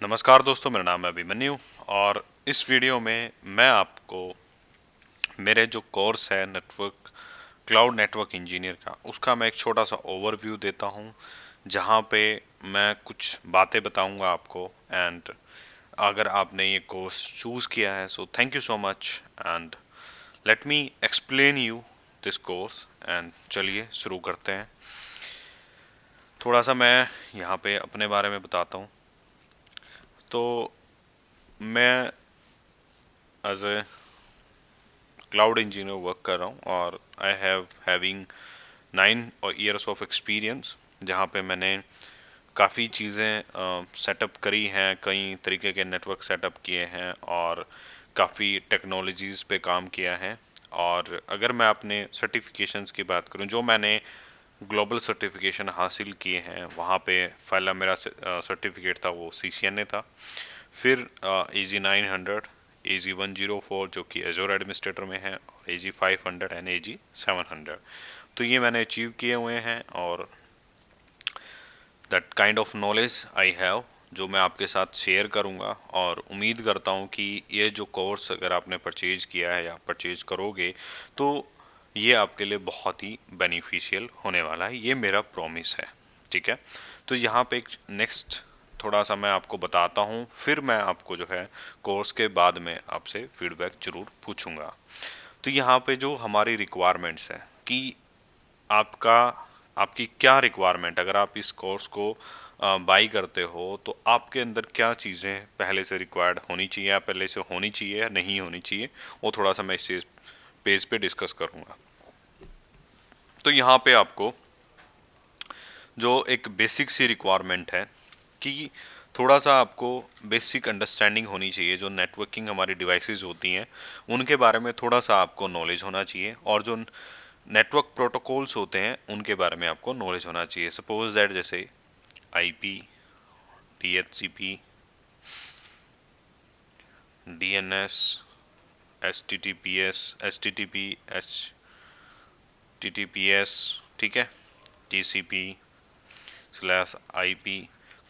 नमस्कार दोस्तों, मेरा नाम है अभिमन्यु और इस वीडियो में मैं आपको मेरे जो कोर्स है क्लाउड नेटवर्क इंजीनियर का, उसका मैं एक छोटा सा ओवरव्यू देता हूं, जहां पे मैं कुछ बातें बताऊंगा आपको। एंड अगर आपने ये कोर्स चूज किया है, so thank you so much and let me explain you this course. And चलिए शुरू करते हैं। थोड़ा सा मैं यहाँ पे अपने बारे में बताता हूँ। तो मैं as a cloud engineer work कर रहा हूँ और I have having 9 years of experience, जहाँ पे मैंने काफ़ी चीज़ें सेटअप करी हैं, कई तरीके के नेटवर्क सेटअप किए हैं और काफ़ी टेक्नोलॉजीज़ पे काम किया है। और अगर मैं अपने सर्टिफिकेशंस की बात करूं, जो मैंने ग्लोबल सर्टिफिकेशन हासिल किए हैं, वहाँ पे पहला मेरा सर्टिफिकेट था वो CCNA था। फिर AZ900, AZ104 जो कि एजोर एडमिनिस्ट्रेटर में है, और AZ500 एंड AZ700, तो ये मैंने अचीव किए हुए हैं। और that kind of knowledge I have, जो मैं आपके साथ शेयर करूंगा। और उम्मीद करता हूं कि ये जो कोर्स अगर आपने परचेज किया है या परचेज करोगे, तो ये आपके लिए बहुत ही बेनिफिशियल होने वाला है, ये मेरा प्रॉमिस है। ठीक है, तो यहाँ पे एक नेक्स्ट थोड़ा सा मैं आपको बताता हूँ, फिर मैं आपको जो है कोर्स के बाद में आपसे फीडबैक जरूर पूछूंगा। तो यहाँ पे जो हमारी रिक्वायरमेंट्स है कि आपका आपकी क्या रिक्वायरमेंट, अगर आप इस कोर्स को बाई करते हो तो आपके अंदर क्या चीज़ें पहले से रिक्वायर्ड होनी चाहिए, या पहले से होनी चाहिए या नहीं होनी चाहिए, वो थोड़ा सा मैं इस पेज पे डिस्कस करूंगा। तो यहाँ पे आपको जो एक बेसिक सी रिक्वायरमेंट है कि थोड़ा सा आपको बेसिक अंडरस्टैंडिंग होनी चाहिए, जो नेटवर्किंग हमारी डिवाइसेस होती हैं उनके बारे में थोड़ा सा आपको नॉलेज होना चाहिए, और जो नेटवर्क प्रोटोकॉल्स होते हैं उनके बारे में आपको नॉलेज होना चाहिए। सपोज दैट जैसे IP, DHCP, DNS, HTTPS, HTTP, HTTPS, ठीक है, TCP/IP,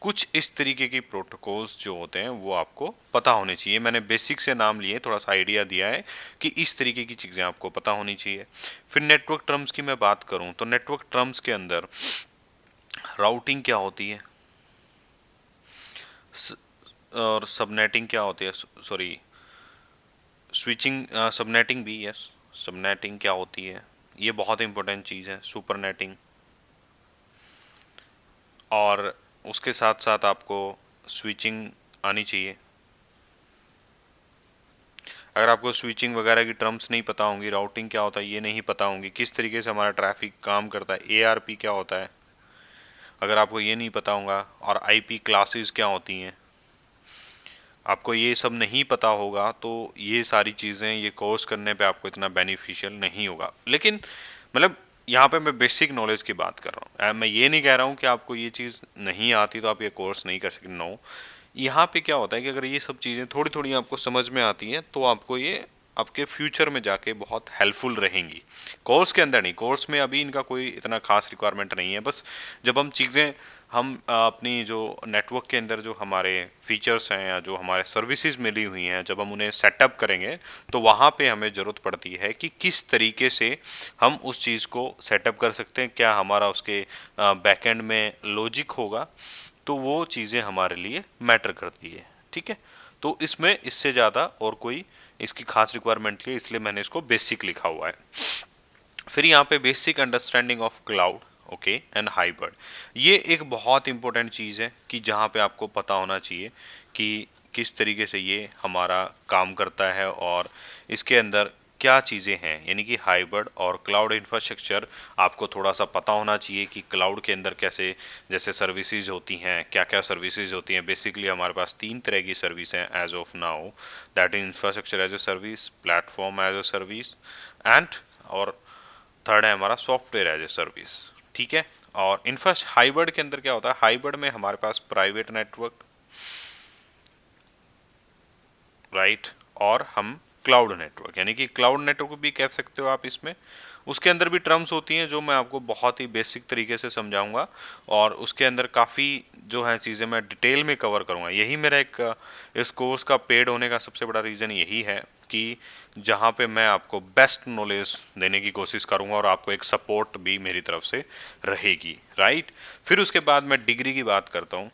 कुछ इस तरीके की प्रोटोकॉल्स जो होते हैं वो आपको पता होने चाहिए। मैंने बेसिक से नाम लिए, थोड़ा सा आइडिया दिया है कि इस तरीके की चीज़ें आपको पता होनी चाहिए। फिर नेटवर्क टर्म्स की मैं बात करूं तो नेटवर्क टर्म्स के अंदर राउटिंग क्या होती है, और सबनेटिंग क्या होती है, सॉरी स्विचिंग, सबनेटिंग भी, यस, सबनेटिंग क्या होती है, ये बहुत इंपॉर्टेंट चीज़ है, सुपरनेटिंग। और उसके साथ साथ आपको स्विचिंग आनी चाहिए। अगर आपको स्विचिंग वगैरह की टर्म्स नहीं पता होंगी, राउटिंग क्या होता है ये नहीं पता होंगी, किस तरीके से हमारा ट्रैफिक काम करता है, ARP क्या होता है, अगर आपको ये नहीं पता होगा, और IP क्लासेस क्या होती हैं, आपको ये सब नहीं पता होगा, तो ये सारी चीज़ें ये कोर्स करने पे आपको इतना बेनिफिशियल नहीं होगा। लेकिन मतलब यहाँ पे मैं बेसिक नॉलेज की बात कर रहा हूँ, मैं ये नहीं कह रहा हूँ कि आपको ये चीज़ नहीं आती तो आप ये कोर्स नहीं कर सकते, नो। यहाँ पे क्या होता है कि अगर ये सब चीज़ें थोड़ी थोड़ी आपको समझ में आती हैं तो आपको ये आपके फ्यूचर में जाके बहुत हेल्पफुल रहेंगी। कोर्स के अंदर नहीं, कोर्स में अभी इनका कोई इतना खास रिक्वायरमेंट नहीं है। बस जब हम अपनी जो नेटवर्क के अंदर जो हमारे फीचर्स हैं या जो हमारे सर्विसेज मिली हुई हैं, जब हम उन्हें सेटअप करेंगे तो वहाँ पे हमें ज़रूरत पड़ती है कि किस तरीके से हम उस चीज़ को सेटअप कर सकते हैं, क्या हमारा उसके बैकएंड में लॉजिक होगा, तो वो चीज़ें हमारे लिए मैटर करती है। ठीक है, तो इसमें इससे ज़्यादा और कोई इसकी खास रिक्वायरमेंट है, इसलिए मैंने इसको बेसिक लिखा हुआ है। फिर यहाँ पे basic understanding of cloud, okay, and hybrid, ये एक बहुत इंपॉर्टेंट चीज़ है कि जहाँ पे आपको पता होना चाहिए कि किस तरीके से ये हमारा काम करता है और इसके अंदर क्या चीज़ें हैं, यानी कि हाइब्रिड और क्लाउड इंफ्रास्ट्रक्चर आपको थोड़ा सा पता होना चाहिए कि क्लाउड के अंदर कैसे जैसे सर्विसेज होती हैं, क्या क्या सर्विसेज होती हैं। बेसिकली हमारे पास 3 तरह की सर्विस हैं as of now, that is infrastructure as a service, platform as a service, and और थर्ड है हमारा सॉफ्टवेयर एज ए सर्विस। ठीक है, और इनफैक्ट हाइब्रिड के अंदर क्या होता है, हाइब्रिड में हमारे पास प्राइवेट नेटवर्क, राइट, और हम क्लाउड नेटवर्क, यानी कि क्लाउड नेटवर्क भी कह सकते हो आप इसमें। उसके अंदर भी टर्म्स होती हैं जो मैं आपको बहुत ही बेसिक तरीके से समझाऊंगा, और उसके अंदर काफ़ी जो है चीज़ें मैं डिटेल में कवर करूंगा। यही मेरा एक इस कोर्स का पेड होने का सबसे बड़ा रीज़न यही है कि जहां पे मैं आपको बेस्ट नॉलेज देने की कोशिश करूंगा और आपको एक सपोर्ट भी मेरी तरफ से रहेगी, राइट। फिर उसके बाद मैं डिग्री की बात करता हूँ।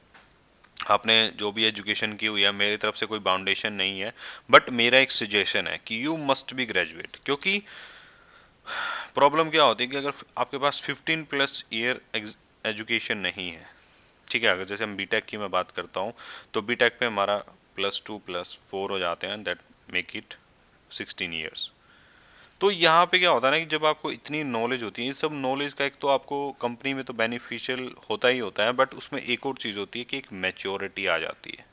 आपने जो भी एजुकेशन की हुई है, मेरी तरफ से कोई बाउंडेशन नहीं है, बट मेरा एक सजेशन है कि यू मस्ट बी ग्रेजुएट। क्योंकि प्रॉब्लम क्या होती है कि अगर आपके पास 15 प्लस ईयर एजुकेशन नहीं है, ठीक है, अगर जैसे हम बीटेक की मैं बात करता हूँ तो बीटेक पे हमारा +2 + 4 हो जाते हैं, दैट मेक इट 16 ईयर्स। तो यहाँ पे क्या होता है ना कि जब आपको इतनी नॉलेज होती है, ये सब नॉलेज का एक तो आपको कंपनी में तो बेनिफिशियल होता ही होता है, बट उसमें एक और चीज़ होती है कि एक मैच्योरिटी आ जाती है।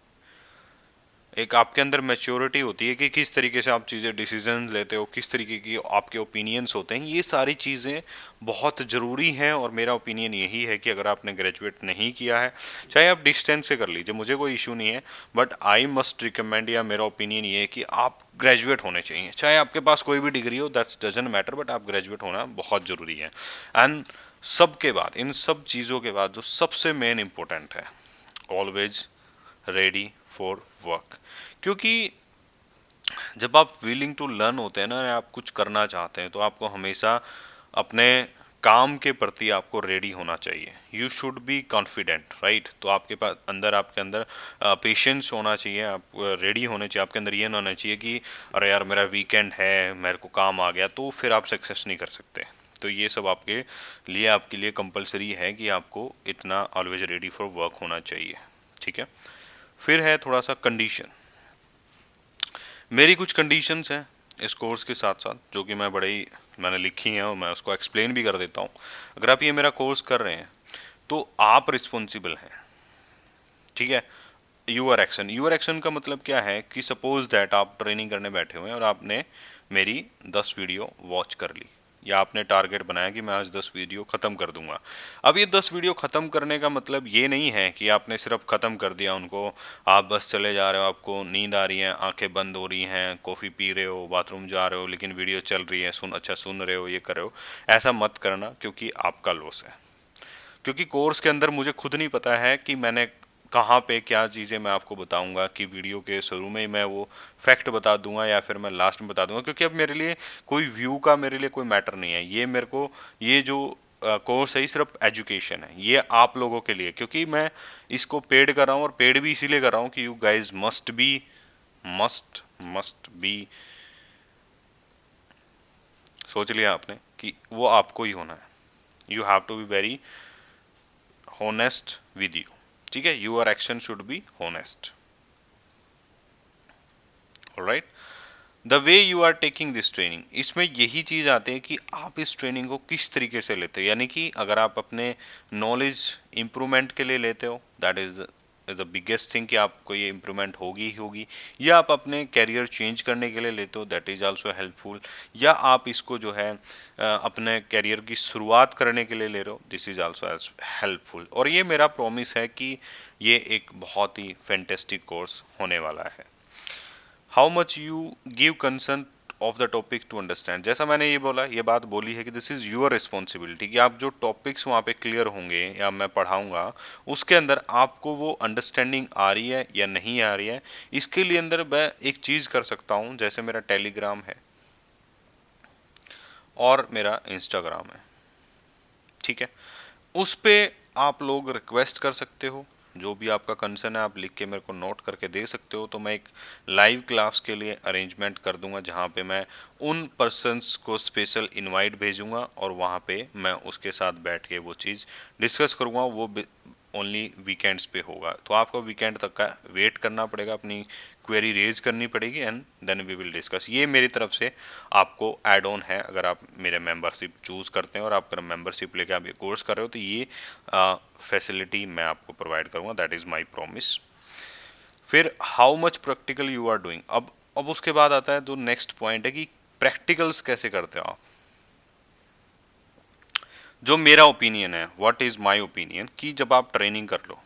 एक आपके अंदर मैच्योरिटी होती है कि किस तरीके से आप चीज़ें डिसीजन लेते हो, किस तरीके की आपके ओपिनियंस होते हैं। ये सारी चीज़ें बहुत ज़रूरी हैं, और मेरा ओपिनियन यही है कि अगर आपने ग्रेजुएट नहीं किया है, चाहे आप डिस्टेंस से कर लीजिए, मुझे कोई इशू नहीं है, बट आई मस्ट रिकमेंड, या मेरा ओपिनियन ये है कि आप ग्रेजुएट होने चाहिए। चाहे आपके पास कोई भी डिग्री हो, दैट्स डजेंट मैटर, बट आप ग्रेजुएट होना बहुत ज़रूरी है। एंड सबके बाद, इन सब चीज़ों के बाद जो सबसे मेन इंपॉर्टेंट है, ऑलवेज रेडी फॉर वर्क। क्योंकि जब आप विलिंग टू लर्न होते हैं ना, आप कुछ करना चाहते हैं, तो आपको हमेशा अपने काम के प्रति आपको रेडी होना चाहिए। You should be confident, right. तो आपके पास अंदर, आपके अंदर पेशेंस होना चाहिए, आप रेडी होने चाहिए। आपके अंदर ये ना होना चाहिए कि अरे यार मेरा वीकेंड है, मेरे को काम आ गया, तो फिर आप सक्सेस नहीं कर सकते। तो ये सब आपके लिए कंपलसरी है कि आपको इतना ऑलवेज रेडी फॉर वर्क होना चाहिए, ठीक है। फिर है थोड़ा सा कंडीशन। मेरी कुछ कंडीशंस हैं इस कोर्स के साथ साथ, जो कि मैंने लिखी हैं, और मैं उसको एक्सप्लेन भी कर देता हूँ। अगर आप ये मेरा कोर्स कर रहे हैं तो आप रिस्पॉन्सिबल हैं, ठीक है। यूर एक्शन का मतलब क्या है कि सपोज दैट आप ट्रेनिंग करने बैठे हुए हैं और आपने मेरी 10 वीडियो वॉच कर ली, या आपने टारगेट बनाया कि मैं आज 10 वीडियो खत्म कर दूंगा। अब ये 10 वीडियो खत्म करने का मतलब ये नहीं है कि आपने सिर्फ खत्म कर दिया उनको, आप बस चले जा रहे हो, आपको नींद आ रही है, आंखें बंद हो रही हैं, कॉफी पी रहे हो, बाथरूम जा रहे हो, लेकिन वीडियो चल रही है, सुन रहे हो, ये कर रहे हो। ऐसा मत करना, क्योंकि आपका लॉस है। क्योंकि कोर्स के अंदर मुझे खुद नहीं पता है कि मैंने कहाँ पे क्या चीज़ें मैं आपको बताऊंगा, कि वीडियो के शुरू में ही मैं वो फैक्ट बता दूंगा या फिर मैं लास्ट में बता दूंगा। क्योंकि अब मेरे लिए कोई व्यू का मेरे लिए कोई मैटर नहीं है। ये मेरे को, ये जो कोर्स है, ये सिर्फ एजुकेशन है, ये आप लोगों के लिए। क्योंकि मैं इसको पेड कर रहा हूँ, और पेड भी इसीलिए कर रहा हूँ कि you guys must must be, सोच लिया आपने कि वो आपको ही होना है। You have to be very honest with you, ठीक है। your action should be honest, alright। the way you are taking this training, इसमें यही चीज आती है कि आप इस ट्रेनिंग को किस तरीके से लेते हो। यानी कि अगर आप अपने नॉलेज इंप्रूवमेंट के लिए लेते हो, that is the biggest thing, कि आपको ये इंप्रूवमेंट होगी ही होगी। या आप अपने कैरियर चेंज करने के लिए लेते हो, दैट इज आल्सो हेल्पफुल। या आप इसको जो है अपने कैरियर की शुरुआत करने के लिए ले रहे हो, this is also as helpful. और ये मेरा प्रॉमिस है कि ये एक बहुत ही फैंटेस्टिक कोर्स होने वाला है। How much you give concern of the topic to understand, जैसा मैंने ये बात बोली है कि दिस इज योर रिस्पॉन्सिबिलिटी, कि आप जो टॉपिक्स वहाँ पे क्लियर होंगे या मैं पढ़ाऊंगा, उसके अंदर आपको वो अंडरस्टैंडिंग आ रही है या नहीं आ रही है। इसके लिए अंदर मैं एक चीज कर सकता हूँ, जैसे मेरा टेलीग्राम है और मेरा इंस्टाग्राम है, ठीक है। उस पे आप लोग रिक्वेस्ट कर सकते हो, जो भी आपका कंसर्न है आप लिख के मेरे को नोट करके दे सकते हो। तो मैं एक लाइव क्लास के लिए अरेंजमेंट कर दूंगा, जहाँ पे मैं उन पर्सन्स को स्पेशल इनवाइट भेजूंगा, और वहाँ पे मैं उसके साथ बैठ के वो चीज़ डिस्कस करूंगा। वो ओनली वीकेंड्स पे होगा, तो आपको वीकेंड तक का वेट करना पड़ेगा, अपनी क्वेरी रेज करनी पड़ेगी, and then we will discuss. ये मेरी तरफ से आपको एड ऑन है, अगर आप मेरे मेंबरशिप चूज करते हैं और आप मेंबरशिप लेके आप ये कोर्स कर रहे हो, तो ये फैसिलिटी मैं आपको प्रोवाइड करूंगा, दैट इज माय प्रॉमिस। फिर how much practical you are doing, अब उसके बाद आता है जो नेक्स्ट पॉइंट है कि प्रैक्टिकल्स कैसे करते हो आप। जो मेरा ओपिनियन है, व्हाट इज माय ओपिनियन, कि जब आप ट्रेनिंग कर लो,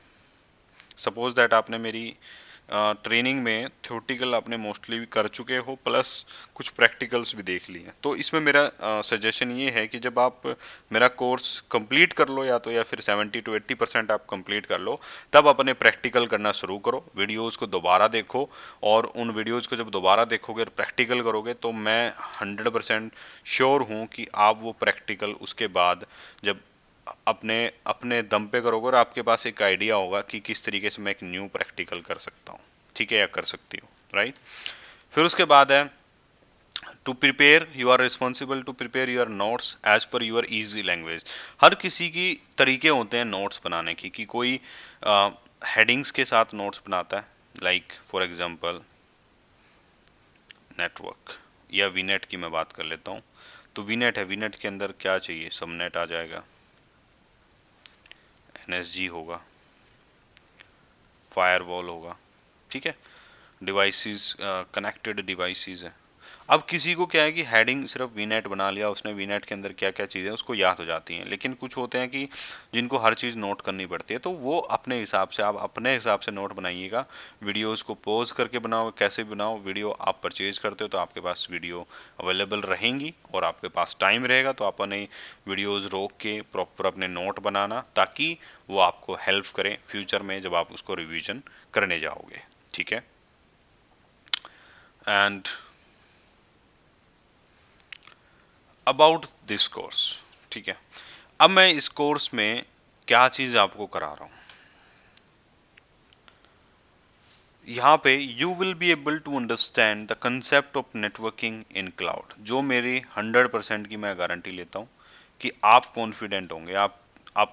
सपोज दैट आपने मेरी ट्रेनिंग में थ्योरेटिकल आपने मोस्टली कर चुके हो, प्लस कुछ प्रैक्टिकल्स भी देख लिए। तो इसमें मेरा सजेशन ये है कि जब आप मेरा कोर्स कंप्लीट कर लो, या फिर 70 to 80% आप कंप्लीट कर लो, तब अपने प्रैक्टिकल करना शुरू करो। वीडियोज़ को दोबारा देखो, और उन वीडियोज़ को जब दोबारा देखोगे और प्रैक्टिकल करोगे तो मैं 100% श्योर हूँ कि आप वो प्रैक्टिकल उसके बाद जब अपने अपने दम पे करोगे और आपके पास एक आइडिया होगा कि किस तरीके से मैं एक न्यू प्रैक्टिकल कर सकता हूँ, ठीक है, या कर सकती हूँ, राइट। फिर उसके बाद है to prepare, you are responsible to prepare your notes as per your easy language. हर किसी की तरीके होते हैं नोट्स बनाने की, कि कोई हेडिंग्स के साथ नोट्स बनाता है, लाइक फॉर एग्जांपल नेटवर्क या वीनेट की मैं बात कर लेता हूँ। तो वीनेट है, वीनेट के अंदर क्या चाहिए, सबनेट आ जाएगा, एनएसजी होगा, फायरवॉल होगा, ठीक है, डिवाइसेस, कनेक्टेड डिवाइसेस है। अब किसी को क्या है कि हेडिंग सिर्फ वीनेट बना लिया उसने, वीनेट के अंदर क्या क्या चीज़ें उसको याद हो जाती हैं, लेकिन कुछ होते हैं कि जिनको हर चीज़ नोट करनी पड़ती है, तो वो अपने हिसाब से, आप अपने हिसाब से नोट बनाइएगा। वीडियोस को पॉज करके बनाओ, कैसे बनाओ, वीडियो आप परचेज करते हो तो आपके पास वीडियो अवेलेबल रहेंगी और आपके पास टाइम रहेगा, तो आप अपने वीडियोज़ रोक के प्रॉपर अपने नोट बनाना, ताकि वो आपको हेल्प करें फ्यूचर में जब आप उसको रिविजन करने जाओगे, ठीक है। एंड अबाउट दिस कोर्स, ठीक है, अब मैं इस कोर्स में क्या चीज आपको करा रहा हूं। यहाँ पे you will be able to understand the concept of networking in cloud, जो मेरी 100% की मैं गारंटी लेता हूँ कि आप कॉन्फिडेंट होंगे, आप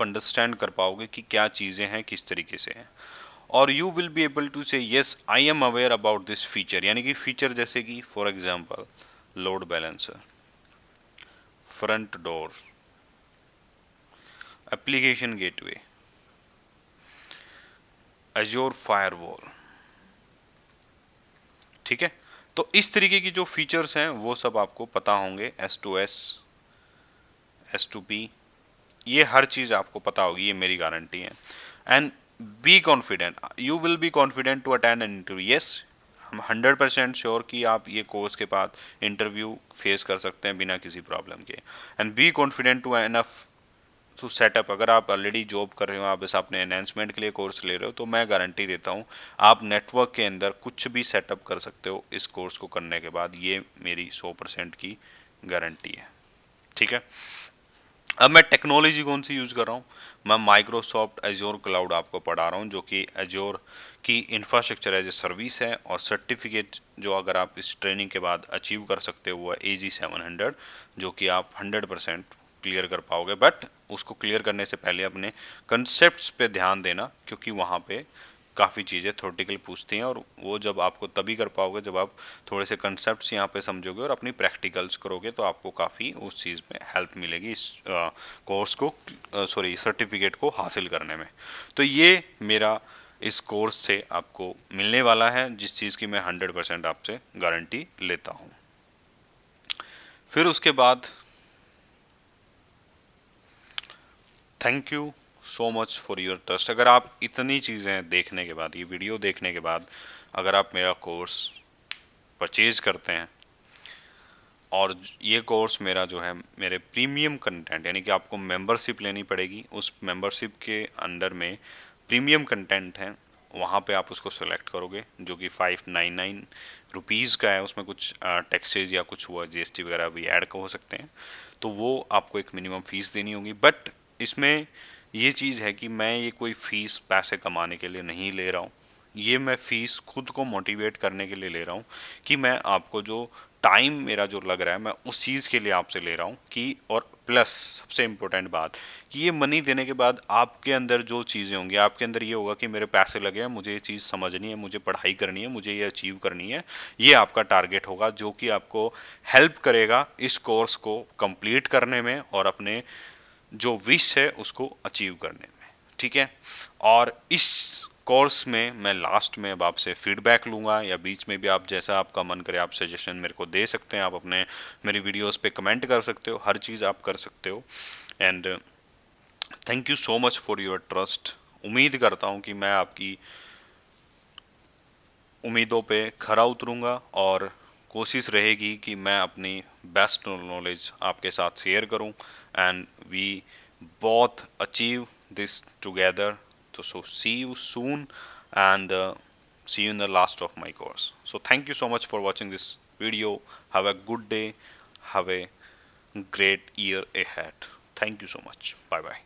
अंडरस्टैंड कर पाओगे कि क्या चीज़ें हैं, किस तरीके से हैं। और you will be able to say yes I am aware about this feature, यानी कि फीचर जैसे कि for example load balancer, front door, application gateway, Azure firewall, ठीक है। तो इस तरीके की जो फीचर्स हैं वो सब आपको पता होंगे, S2S, S2P, ये हर चीज आपको पता होगी, ये मेरी गारंटी है। And be confident, you will be confident to attend an interview, yes, हम 100% श्योर कि आप ये कोर्स के बाद इंटरव्यू फेस कर सकते हैं बिना किसी प्रॉब्लम के। And be confident to enough to setup, अगर आप ऑलरेडी जॉब कर रहे हो, आप बस अपने एनहेंसमेंट के लिए कोर्स ले रहे हो, तो मैं गारंटी देता हूँ आप नेटवर्क के अंदर कुछ भी सेटअप कर सकते हो इस कोर्स को करने के बाद, ये मेरी 100% की गारंटी है, ठीक है। अब मैं टेक्नोलॉजी कौन सी यूज कर रहा हूँ, मैं माइक्रोसॉफ्ट एज्योर क्लाउड आपको पढ़ा रहा हूँ, जो कि एज्योर की इंफ्रास्ट्रक्चर एज ए सर्विस है, और सर्टिफिकेट जो अगर आप इस ट्रेनिंग के बाद अचीव कर सकते हो वो है AZ700, जो कि आप 100% क्लियर कर पाओगे। बट उसको क्लियर करने से पहले अपने कंसेप्ट पे ध्यान देना, क्योंकि वहाँ पे काफ़ी चीज़ें थ्योरेटिकल पूछती हैं, और वो जब आपको तभी कर पाओगे जब आप थोड़े से कंसेप्ट्स यहाँ पे समझोगे और अपनी प्रैक्टिकल्स करोगे, तो आपको काफ़ी उस चीज़ में हेल्प मिलेगी इस कोर्स को, सॉरी, सर्टिफिकेट को हासिल करने में। तो ये मेरा इस कोर्स से आपको मिलने वाला है, जिस चीज़ की मैं 100% आपसे गारंटी लेता हूँ। फिर उसके बाद thank you so much for your trust. अगर आप इतनी चीज़ें देखने के बाद, ये वीडियो देखने के बाद, अगर आप मेरा कोर्स परचेज करते हैं, और ये कोर्स मेरा जो है मेरे प्रीमियम कंटेंट, यानी कि आपको मेंबरशिप लेनी पड़ेगी, उस मेंबरशिप के अंडर में प्रीमियम कंटेंट है, वहाँ पे आप उसको सेलेक्ट करोगे, जो कि 599 रुपीज़ का है। उसमें कुछ टैक्सेज या कुछ हुआ GST वगैरह भी ऐड हो सकते हैं, तो वो आपको एक मिनिमम फीस देनी होगी। बट इसमें ये चीज़ है कि मैं ये कोई फीस पैसे कमाने के लिए नहीं ले रहा हूँ, ये मैं फीस खुद को मोटिवेट करने के लिए ले रहा हूँ, कि मैं आपको जो टाइम मेरा जो लग रहा है मैं उस चीज़ के लिए आपसे ले रहा हूँ कि, और प्लस सबसे इम्पोर्टेंट बात कि ये मनी देने के बाद आपके अंदर जो चीज़ें होंगी, आपके अंदर ये होगा कि मेरे पैसे लगे हैं, मुझे ये चीज़ समझनी है, मुझे पढ़ाई करनी है, मुझे ये अचीव करनी है, ये आपका टारगेट होगा, जो कि आपको हेल्प करेगा इस कोर्स को कंप्लीट करने में और अपने जो विश है उसको अचीव करने में, ठीक है। और इस कोर्स में मैं लास्ट में अब आपसे फीडबैक लूंगा, या बीच में भी आप जैसा आपका मन करे आप सजेशन मेरे को दे सकते हैं, आप अपने मेरी वीडियोस पे कमेंट कर सकते हो, हर चीज़ आप कर सकते हो। And thank you so much for your trust. उम्मीद करता हूँ कि मैं आपकी उम्मीदों पे खरा उतरूंगा और कोशिश रहेगी कि मैं अपनी बेस्ट नॉलेज आपके साथ शेयर करूं and we both achieve this together. So see you soon and see you in the last of my course. So thank you so much for watching this video. Have a good day. Have a great year ahead. Thank you so much. Bye bye.